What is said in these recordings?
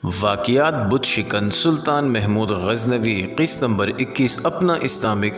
वाक़ियात बुत शिकन सुल्तान महमूद गज़नवी क़िस्त नंबर 21 अपना इस्लामिक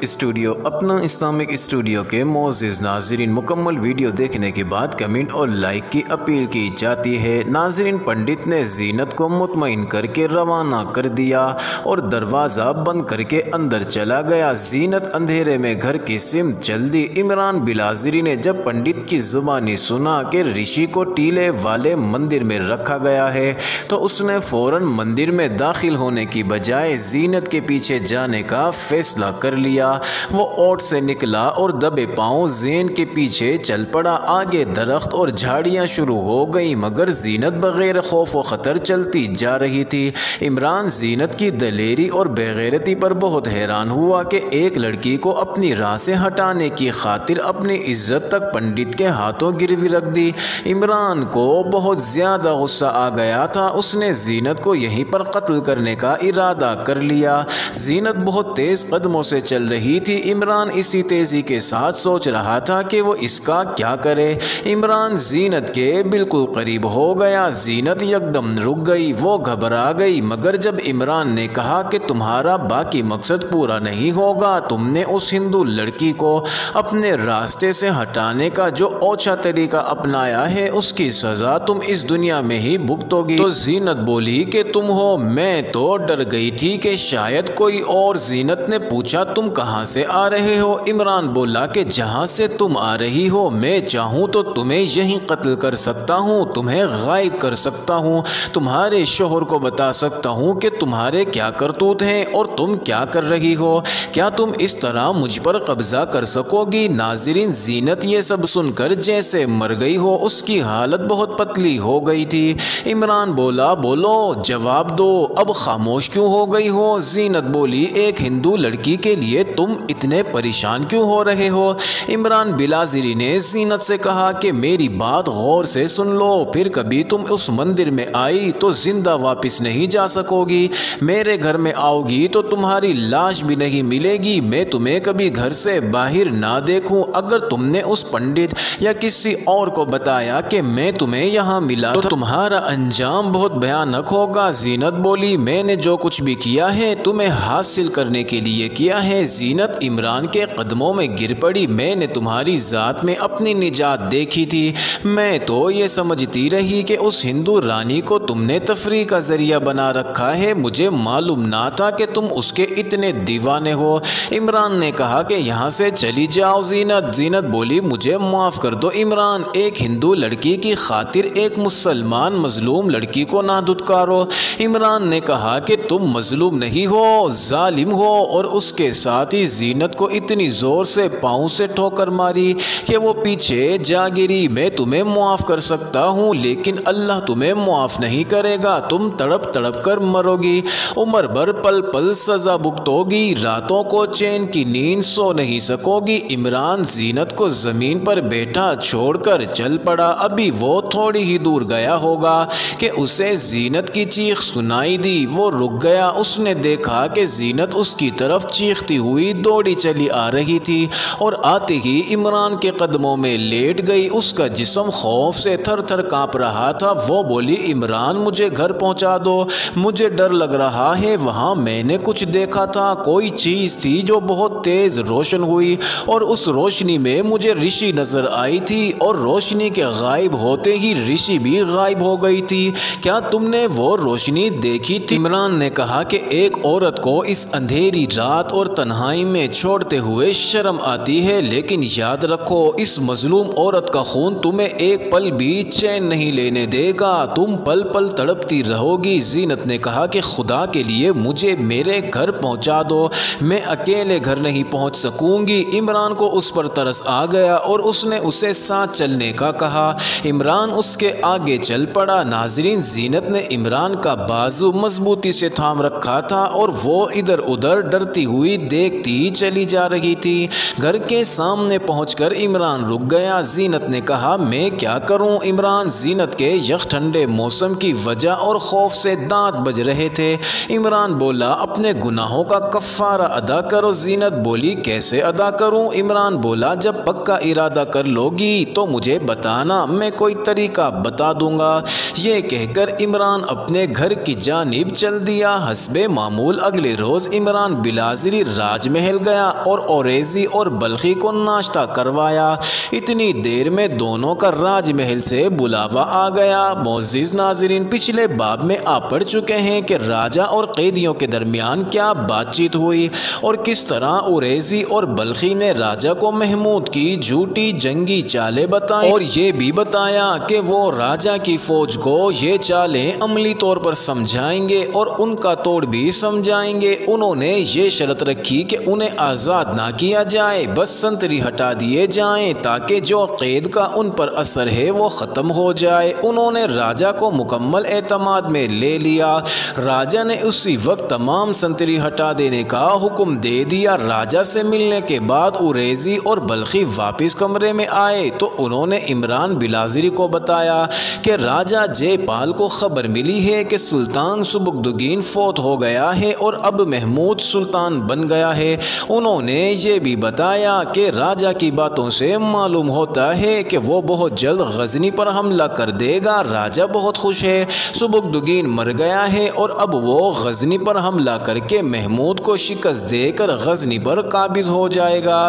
स्टूडियो के मोअज़्ज़िज़ नाज़रीन, मुकम्मल वीडियो देखने के बाद कमेंट और लाइक की अपील की जाती है। नाज़रीन, पंडित ने ज़ीनत को मुतमईन करके रवाना कर दिया और दरवाज़ा बंद करके अंदर चला गया। ज़ीनत अंधेरे में घर की सिमत चल दी। इमरान बिलाज़री ने जब पंडित की ज़ुबानी सुना कि ऋषि को टीले वाले मंदिर में रखा गया है तो उसने फ़ौरन मंदिर में दाखिल होने की बजाय ज़ीनत के पीछे जाने का फ़ैसला कर लिया। वो ओट से निकला और दबे पाँव ज़ैन के पीछे चल पड़ा। आगे दरख्त और झाड़ियाँ शुरू हो गई मगर ज़ीनत बग़ैर खौफ व ख़तर चलती जा रही थी। इमरान ज़ीनत की दलेरी और बेगैरती पर बहुत हैरान हुआ कि एक लड़की को अपनी राह से हटाने की खातिर अपनी इज्जत तक पंडित के हाथों गिरवी रख दी। इमरान को बहुत ज़्यादा गुस्सा आ गया था। उसने ज़ीनत को यहीं पर कत्ल करने का इरादा कर लिया। ज़ीनत बहुत तेज़ कदमों से चल रही थी। इमरान इसी तेज़ी के साथ सोच रहा था कि वो इसका क्या करे। इमरान ज़ीनत के बिल्कुल करीब हो गया। ज़ीनत यकदम रुक गई, वो घबरा गई। मगर जब इमरान ने कहा कि तुम्हारा बाकी मकसद पूरा नहीं होगा, तुमने उस हिंदू लड़की को अपने रास्ते से हटाने का जो ओछा तरीका अपनाया है उसकी सज़ा तुम इस दुनिया में ही भुगतोगी। तो ज़ीनत बोली कि तुम हो। मैं तो डर गई थी कि शायद कोई और। ज़ीनत ने पूछा तुम कहाँ से आ रहे हो? इमरान बोला कि जहाँ से तुम आ रही हो, मैं चाहूँ तो तुम्हें यहीं कत्ल कर सकता हूँ, तुम्हें गायब कर सकता हूँ, तुम्हारे शोहर को बता सकता हूँ कि तुम्हारे क्या करतूत हैं और तुम क्या कर रही हो। क्या तुम इस तरह मुझ पर कब्जा कर सकोगी? नाज़रीन, ज़ीनत ये सब सुनकर जैसे मर गई हो, उसकी हालत बहुत पतली हो गई थी। इमरान बोला बोलो, जवाब दो, अब खामोश क्यों हो गई हो? ज़ीनत बोली एक हिंदू लड़की के लिए तुम इतने परेशान क्यों हो रहे हो? इमरान बिलाज़री ने ज़ीनत से कहा कि मेरी बात गौर से सुन लो, फिर कभी तुम उस मंदिर में आई तो जिंदा वापस नहीं जा सकोगी। मेरे घर में आओगी तो तुम्हारी लाश भी नहीं मिलेगी। मैं तुम्हें कभी घर से बाहर ना देखूं। अगर तुमने उस पंडित या किसी और को बताया कि मैं तुम्हें यहाँ मिला तो तुम्हारा अंजाम बहुत भयानक होगा। ज़ीनत बोली मैंने जो कुछ भी किया है तुम्हें हासिल करने के लिए किया है। ज़ीनत इमरान के कदमों में गिर पड़ी। मैंने तुम्हारी ज़ात में अपनी निजात देखी थी। मैं तो ये समझती रही कि उस हिंदू रानी को तुमने तफरीह का ज़रिया बना रखा है। मुझे मालूम ना था कि तुम उसके इतने दीवाने हो। इमरान ने कहा कि यहाँ से चली जाओ। ज़ीनत बोली मुझे माफ़ कर दो इमरान, एक हिंदू लड़की की खातिर एक मुसलमान मजलूम लड़की को ना दुत्कारो। इमरान ने कहा कि तुम मजलूम नहीं हो, जालिम हो। और उसके साथ ही ज़ीनत को इतनी ज़ोर से पाँव से ठोकर मारी कि वो पीछे जा गिरी। मैं तुम्हें मुआफ़ कर सकता हूँ लेकिन अल्लाह तुम्हें मुआफ़ नहीं करेगा। तुम तड़प तड़प कर मरोगी, उम्र भर पल पल सज़ा भुगतोगी, रातों को चैन की नींद सो नहीं सकोगी। इमरान ज़ीनत को ज़मीन पर बैठा छोड़कर चल पड़ा। अभी वो थोड़ी ही दूर गया होगा कि उसे ज़ीनत की चीख सुनाई दी। वो रुक गया। उसने देखा कि ज़ीनत उसकी तरफ चीखती हुई दौड़ी चली आ रही थी और आते ही इमरान के कदमों में लेट गई। उसका जिस्म खौफ से थर थर काँप रहा था। वो बोली इमरान मुझे घर पहुंचा दो, मुझे डर लग रहा है। वहाँ मैंने कुछ देखा था, कोई चीज़ थी जो बहुत तेज़ रोशन हुई और उस रोशनी में मुझे ऋषि नज़र आई थी और रोशनी के गायब होते ही ऋषि भी गायब हो गई थी। क्या तुमने वो रोशनी देखी थी? इमरान ने कहा कि एक औरत को इस अंधेरी रात और तन्हाई में छोड़ते हुए शर्म आती है, लेकिन याद रखो इस मजलूम औरत का खून तुम्हें एक पल भी चैन नहीं लेने देगा। तुम पल पल तड़पती रहोगी। ज़ीनत ने कहा कि खुदा के लिए मुझे मेरे घर पहुंचा दो, मैं अकेले घर नहीं पहुंच सकूंगी। इमरान को उस पर तरस आ गया और उसने उसे साथ चलने का कहा। इमरान उसके आगे चल पड़ा। नाज़रीन, ज़ीनत ने इमरान का बाजू मजबूती से थाम रखा था और वो इधर उधर डरती हुई देखती चली जा रही थी। घर के सामने पहुंचकर इमरान रुक गया। ज़ीनत ने कहा मैं क्या करूं? इमरान ज़ीनत के यख ठंडे मौसम की वजह और खौफ से दांत बज रहे थे। इमरान बोला अपने गुनाहों का कफ़ारा अदा करो। ज़ीनत बोली कैसे अदा करूं? इमरान बोला जब पक्का इरादा कर लोगी तो मुझे बताना, मैं कोई तरीका बता दूंगा। ये कहकर इमरान अपने घर की जानिब चल दिया। हस्बे मामूल अगले रोज इमरान बिलाज़री राजमहल गया और औरेज़ी और बल्खी को नाश्ता करवाया। इतनी देर में दोनों का राजमहल से बुलावा आ गया। मोअज़्ज़िज़ नाज़रीन, पिछले बाब में आप पढ़ चुके हैं कि राजा और कैदियों के दरमियान क्या बातचीत हुई और किस तरह औरेज़ी और बल्खी ने राजा को महमूद की झूठी जंगी चालें बताई और ये भी बताया कि वो राजा की फौज को ये चालें अमली तौर पर समझाएंगे और उनका तोड़ भी समझाएंगे। उन्होंने ये शर्त रखी कि उन्हें आज़ाद ना किया जाए, बस संतरी हटा दिए जाएं ताकि जो कैद का उन पर असर है वो ख़त्म हो जाए। उन्होंने राजा को मुकम्मल एतमाद में ले लिया। राजा ने उसी वक्त तमाम संतरी हटा देने का हुक्म दे दिया। राजा से मिलने के बाद औरेज़ी और बल्खी वापस कमरे में आए तो उन्होंने इमरान बिलाज़री को बताया कि राजा जयपाल को खबर मिली है कि सुल्तान सुबुक्तुगीन फौत हो गया है और अब महमूद सुल्तान बन गया है। उन्होंने ये भी बताया कि राजा की बातों से मालूम होता है कि वो बहुत जल्द गजनी पर हमला कर देगा। राजा बहुत खुश है, सुबुक्तुगीन मर गया है और अब वो गजनी पर हमला करके महमूद को शिकस्त देकर गजनी पर काबिज हो जाएगा।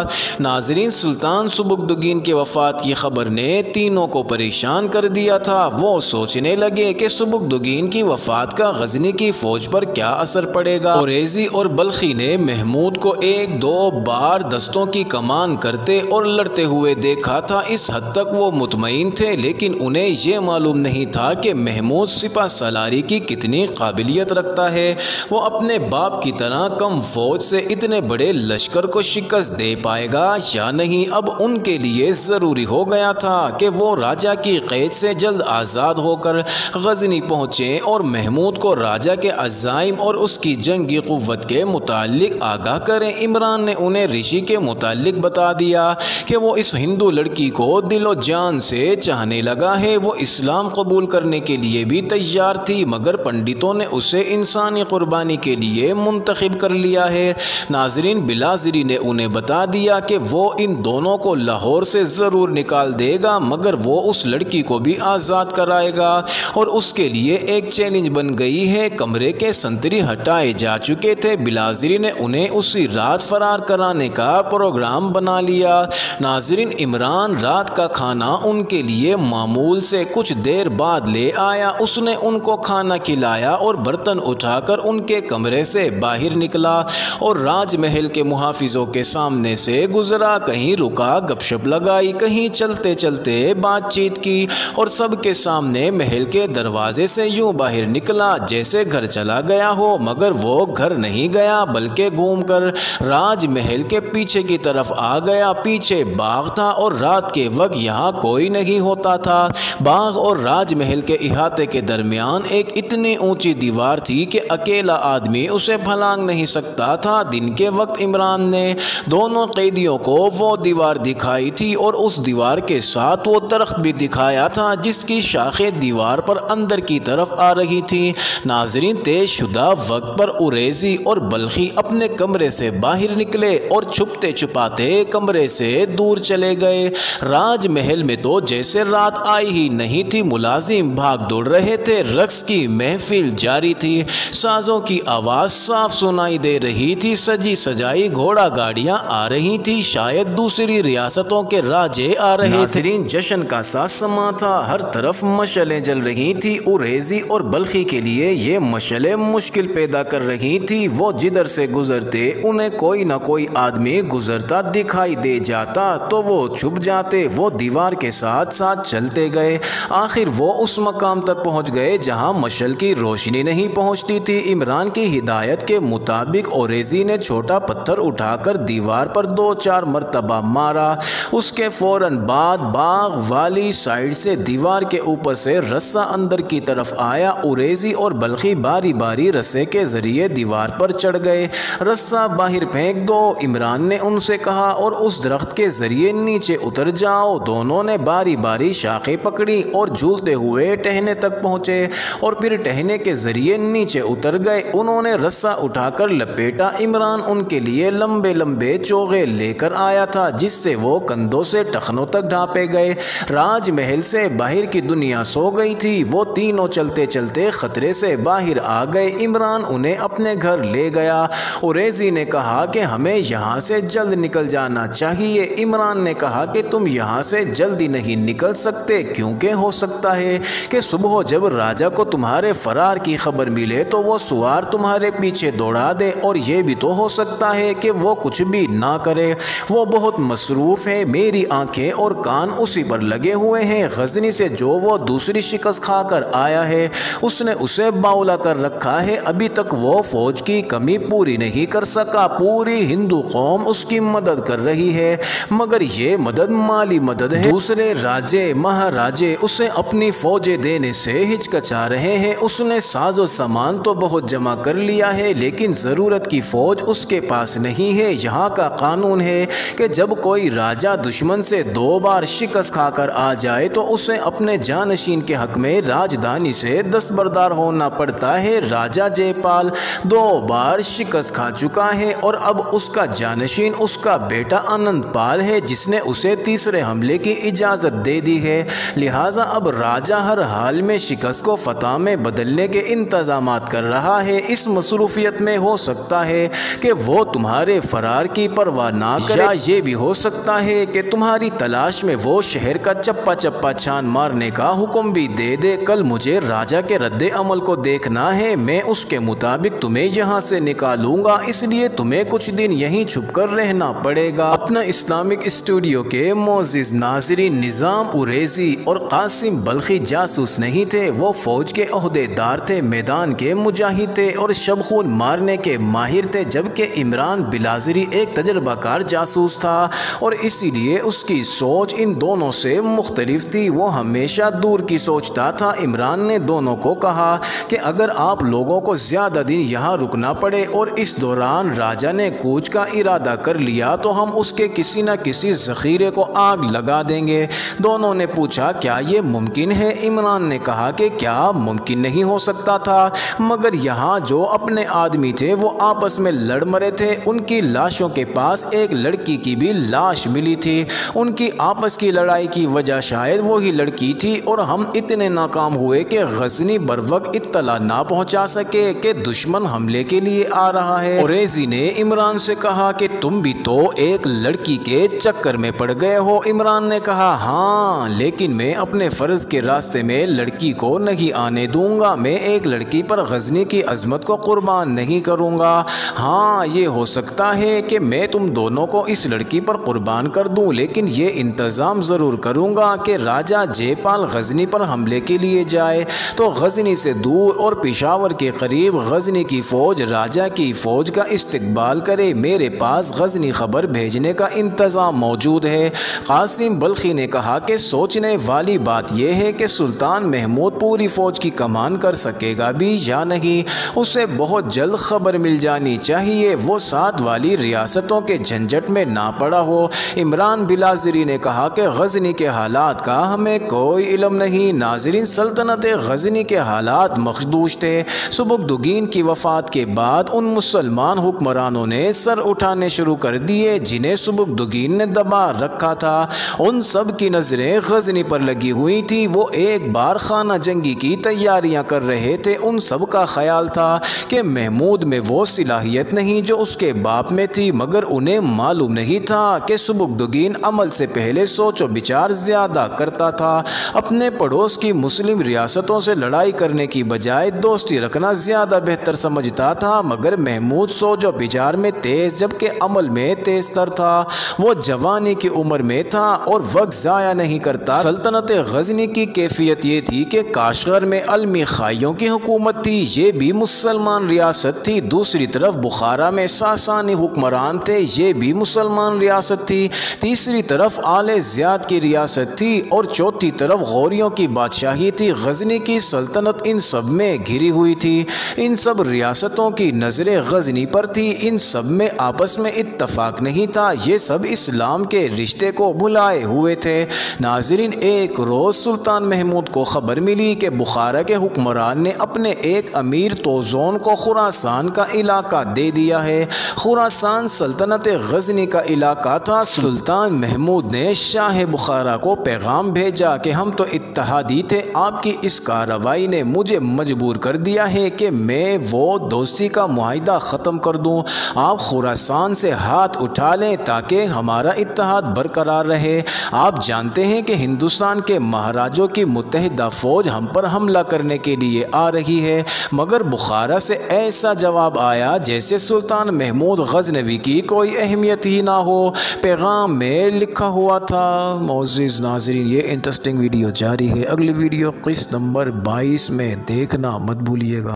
नाज़रीन, सुल्तान सुबुक्तुगीन के वफ़ात की खबर ने तीनों को परेशान कर दिया था। वो सोचने लगे कि सुबुक्तुगीन की वफ़ात का गजनी की फौज पर क्या असर पड़ेगा। औरेज़ी और बल्खी ने महमूद को एक दो बार दस्तों की कमान करते और लड़ते हुए देखा था। इस हद तक वो मुतमईन थे, लेकिन उन्हें ये मालूम नहीं था कि महमूद सिपा सलारी की कितनी काबिलियत रखता है। वो अपने बाप की तरह कम फौज से इतने बड़े लश्कर को शिकस्त दे पाएगा या नहीं। अब उनके लिए ज़रूरी हो गया था कि वो राजा की कैद से जल्द आज़ाद होकर गजनी पहुँचे और महमूद को राजा के अज़ाइम और उसकी जंगी क़ुव्वत के मुतालिक आगाह करें। इमरान ने उन्हें ऋषि के मुतालिक बता दिया कि वो इस हिंदू लड़की को दिलो जान से चाहने लगा है। वो इस्लाम कबूल करने के लिए भी तैयार थी, मगर पंडितों ने उसे इंसानी कुर्बानी के लिए मुंतखब कर लिया है। नाज़रीन, बिलाज़री ने उन्हें बता दिया कि वो इन दोनों को लाहौर से ज़रूर निकाल देगा, मगर वो उस लड़की को भी आज़ाद कराएगा और उसके लिए एक चैलेंज बन गई है। कमरे के संतरी हटाए जा चुके थे। बिलाज़री ने उन्हें उसी रात फरार कराने का प्रोग्राम बना लिया। नाज़रीन, इमरान रात का खाना उनके लिए मामूल से कुछ देर बाद ले आया। उसने उनको खाना खिलाया और बर्तन उठाकर उनके कमरे से बाहर निकला और राजमहल के मुहाफिजों के सामने से गुजरा। कहीं रुका, गपशप लगाई, कहीं चलते चलते बातचीत की और सबके सामने महल के दरवाजे से यूं बाहर निकला जैसे घर चला गया हो, मगर वो घर नहीं गया बल्कि घूमकर राजमहल के पीछे की तरफ आ गया। पीछे बाग था और रात के वक्त यहाँ कोई नहीं होता था। बाग और राजमहल के इहाते के दरमियान एक इतनी ऊंची दीवार थी कि अकेला आदमी उसे फलांग नहीं सकता था। दिन के वक्त इमरान ने दोनों कैदियों को वो दीवार दिखाई थी और उस दीवार के साथ वो दरख्त भी दिखाया था जिसकी शाखें दीवार पर अंदर की तरफ आ रही थी। नाज़रीन, तेजशुदा वक्त पर औरेज़ी और बल्खी अपने कमरे से बाहर निकले और छुपते छुपाते कमरे से दूर चले गए। राजमहल में तो जैसे रात आई ही नहीं थी। मुलाजिम भाग दौड़ रहे थे, रक्स की महफिल जारी थी, साजों की आवाज़ साफ सुनाई दे रही थी, सजी सजाई घोड़ा गाड़ियाँ आ रही थी, शायद दूसरी रियासतों के राजे आ रहे थे। जश्न का सा समा था, हर तरफ मशलें जल रही थी। औरेज़ी और बल्खी के लिए ये मशलें मुश्किल पैदा कर रही थी। वो जिधर से गुजरते उन्हें कोई ना कोई आदमी गुजरता दिखाई दे जाता तो वो छुप जाते। वो दीवार के साथ साथ चलते गए। आखिर वो उस मकाम तक पहुंच गए जहां मशल की रोशनी नहीं पहुंचती थी। इमरान की हिदायत के मुताबिक औरेज़ी ने छोटा पत्थर उठाकर दीवार पर 2-4 मरतबा मारा। उसके फौरन बाद बाग वाली साइड से दीवार के ऊपर से रस्सा अंदर की तरफ आया। औरेज़ी और बल्खी बारी बारी रस्से के जरिए दीवार पर चढ़ गए। रस्सा बाहर फेंक दो, इमरान ने उनसे कहा, और उस दरख्त के जरिए नीचे उतर जाओ। दोनों ने बारी बारी शाखें पकड़ी और झूलते हुए टहने तक पहुंचे और फिर टहने के जरिए नीचे उतर गए। उन्होंने रस्सा उठाकर लपेटा। इमरान उनके लिए लंबे लंबे चोगे लेकर आया था जिससे वो कंधों से टखनों तक ढांपे गए। राजमहल से बाहर की दुनिया सो गई थी। वो तीनों चलते चलते चलते खतरे से बाहर आ गए। इमरान उन्हें अपने घर ले गया। उरैज़ी ने कहा कि हमें यहाँ से जल्द निकल जाना चाहिए। इमरान ने कहा कि तुम यहाँ से जल्दी नहीं निकल सकते, क्योंकि हो सकता है कि सुबह जब राजा को तुम्हारे फरार की खबर मिले तो वो सवार तुम्हारे पीछे दौड़ा दे, और ये भी तो हो सकता है कि वो कुछ भी ना करे। वो बहुत मसरूफ़ है, मेरी आंखें और कान उसी पर लगे हुए हैं। गजनी से जो वो दूसरी शिकस्त खाकर आया है उसने उसे बाउला कर रखा है। अभी तक वो फौज की कमी पूरी नहीं कर सका। पूरी हिंदू कौम उसकी मदद कर रही है, मगर ये मदद माली मदद है। दूसरे राजे महाराजे उसे अपनी फौजें देने से हिचकचा रहे हैं। उसने साजो सामान तो बहुत जमा कर लिया है, लेकिन ज़रूरत की फ़ौज उसके पास नहीं है। यहाँ का कानून है कि जब कोई राजा दुश्मन से 2 बार शिकस्त खाकर आ जाए तो उसे अपने जानशीन के हक में राजधानी से दस्तबरदार होना पड़ता है। राजा जयपाल 2 बार शिकस्त खा चुका है और अब उसका जानशीन उसका बेटा आनंदपाल है, जिसने उसे तीसरे हमले की इजाज़त दे दी है। लिहाजा अब राजा हर हाल में शिकस्त को फतह में बदलने के इंतजामात कर रहा है। इस मसरूफियत में हो सकता है कि वो तुम्हारे फरार की परवाह ना करे, या ये भी हो सकता है कि तुम्हारी तलाश में वो शहर का चप्पा चप्पा छान मारने का हुक्म भी दे दे। कल मुझे राजा के रद्दे अमल को देखना है, मैं उसके मुताबिक तुम्हें यहाँ से निकालूंगा, इसलिए तुम्हें कुछ दिन यहीं छुप कर रहना पड़ेगा। अपना इस्लामिक स्टूडियो के मोअज़्ज़िज़ नाज़रीन, निज़ाम उरैज़ी और कासिम बल्खी जासूस नहीं थे, वो फौज के ओहदेदार थे, मैदान के मुजाहिद थे और शबखून मारने के माहिर थे। जबकि इमरान बिलाज़री एक तजर्बाकार जासूस था और इसीलिए उसकी सोच इन दोनों से मुख्तलिफ थी। वो हमेशा दूर की सोचता था। इमरान ने दोनों को कहा कि अगर आप लोगों को ज़्यादा दिन यहाँ रुकना पड़े और इस दौरान राजा ने कूच का इरादा कर लिया तो हम उसके किसी न किसी ज़ख़ीरे को आग लगा देंगे। दोनों ने पूछा, क्या ये मुमकिन है? इमरान ने कहा कि क्या मुमकिन नहीं हो सकता था, मगर यहाँ जो अपने आदमी थे वो आपस में लड़ मरे थे। उनकी लाशों के पास एक लड़की की भी लाश मिली थी। उनकी आपस की लड़ाई की वजह शायद वही लड़की थी और हम इतने नाकाम हुए कि गजनी बर वक्त इत्तला ना पहुँचा सके कि दुश्मन हमले के लिए आ रहा है। उरैज़ी ने इमरान से कहा कि तुम भी तो एक लड़की के चक्कर में पड़ गए हो। इमरान ने कहा, हाँ, लेकिन मैं अपने फ़र्ज़ के रास्ते में लड़की को नहीं आने दूंगा। मैं एक लड़की पर गजनी की अजमत को कुर्बान नहीं करूंगा। हाँ, ये हो सकता है कि मैं तुम दोनों को इस लड़की पर कुर्बान कर दूं, लेकिन ये इंतज़ाम ज़रूर करूंगा कि राजा जयपाल गजनी पर हमले के लिए जाए तो गजनी से दूर और पेशावर के करीब गजनी की फ़ौज राजा की फ़ौज का इस्तकबाल करे। मेरे पास गजनी ख़बर भेजने का इंतज़ाम मौजूद है। कासिम बल्खी ने कहा कि सोचने वाली बात यह है कि सुल्तान महमूद पूरी फ़ौज की कमान कर सकेगा भी या नहीं। उसे बहुत जल्द खबर मिल जानी चाहिए, वो साथ वाली रियासतों के झंझट में ना पड़ा हो। इमरान बिलाज़री ने कहा कि गजनी के हालात का हमें कोई इल्म नहीं। नाज़रीन, सल्तनत गजनी के हालात मखदूश थे। सुबुकदुगीन की वफ़ात के बाद उन मुसलमान हुक्मरानों ने सर उठाने शुरू कर दिए जिन्हें सुबुकदुगीन ने दबा रखा था। उन सब की नज़रें गजनी पर लगी हुई थी। वो एक बार खाना जंगी की तैयारियां कर रहे थे। उन सब का ख्याल था कि महमूद में वो सलाहियत नहीं जो उसके बाप में थी, मगर उन्हें मालूम नहीं था कि सुबुकदुगीन अमल से पहले सोचो विचार ज़्यादा करता था। अपने पड़ोस की मुस्लिम रियासतों से लड़ाई करने की बजाय दोस्ती रखना ज़्यादा बेहतर समझता था, मगर महमूद सोचो विचार में तेज़ जबकि अमल में तेज़ तर था। वो जवानी की उम्र में था और वक्त ज़ाया नहीं करता। सल्तनत गजनी की कैफियत ये थी कि काशगर में अलमी खाइयों की हुकूमत थी, ये भी मुसलमान रियासत थी। दूसरी तरफ बुखारा में सासानी हुक्मरान थे, ये भी मुसलमान रियासत थी। तीसरी तरफ आले ज़ियाद की रियासत थी और चौथी तरफ गौरियों की बादशाही थी। गजनी की सल्तनत इन सब में घिरी हुई थी। इन सब रियासतों की नज़रें गजनी पर थी। इन सब में आपस में इत्तफाक नहीं था। ये सब इस्लाम के रिश्ते को भुलाए हुए थे। नाज़रीन, एक रोज़ सुल्तान महमूद को खबर मिली कि बुखारा के हुक्मरान ने अपने एक अमीर तोज़ोन को खुरासान का इलाका दे दिया है। खुरासान सल्तनत गजनी का इलाका था। सुल्तान महमूद ने शाह बुखारा को पैगाम भेजा कि हम तो इत्तेहादी थे, आपकी इस कार कार्रवाई ने मुझे मजबूर कर दिया है कि मैं वो दोस्ती का मुआहिदा ख़त्म कर दूँ। आप खुरासान से हाथ उठा लें ताकि हमारा इत्तेहाद बरकरार रहे। आप जानते हैं कि हिंदुस्तान के महाराजों की मुत्तहिदा फ़ौज हम पर हमला करने के लिए आ रही है, मगर बुखारा से ऐसा जवाब आया जैसे सुल्तान महमूद गजनवी की कोई अहमियत ही ना हो। पैगाम में लिखा हुआ था। मोअज़्ज़िज़ नाज़रीन, ये इंटरेस्टिंग वीडियो जारी है। अगली वीडियो किस्त नंबर 22 में देखना मत भूलिएगा।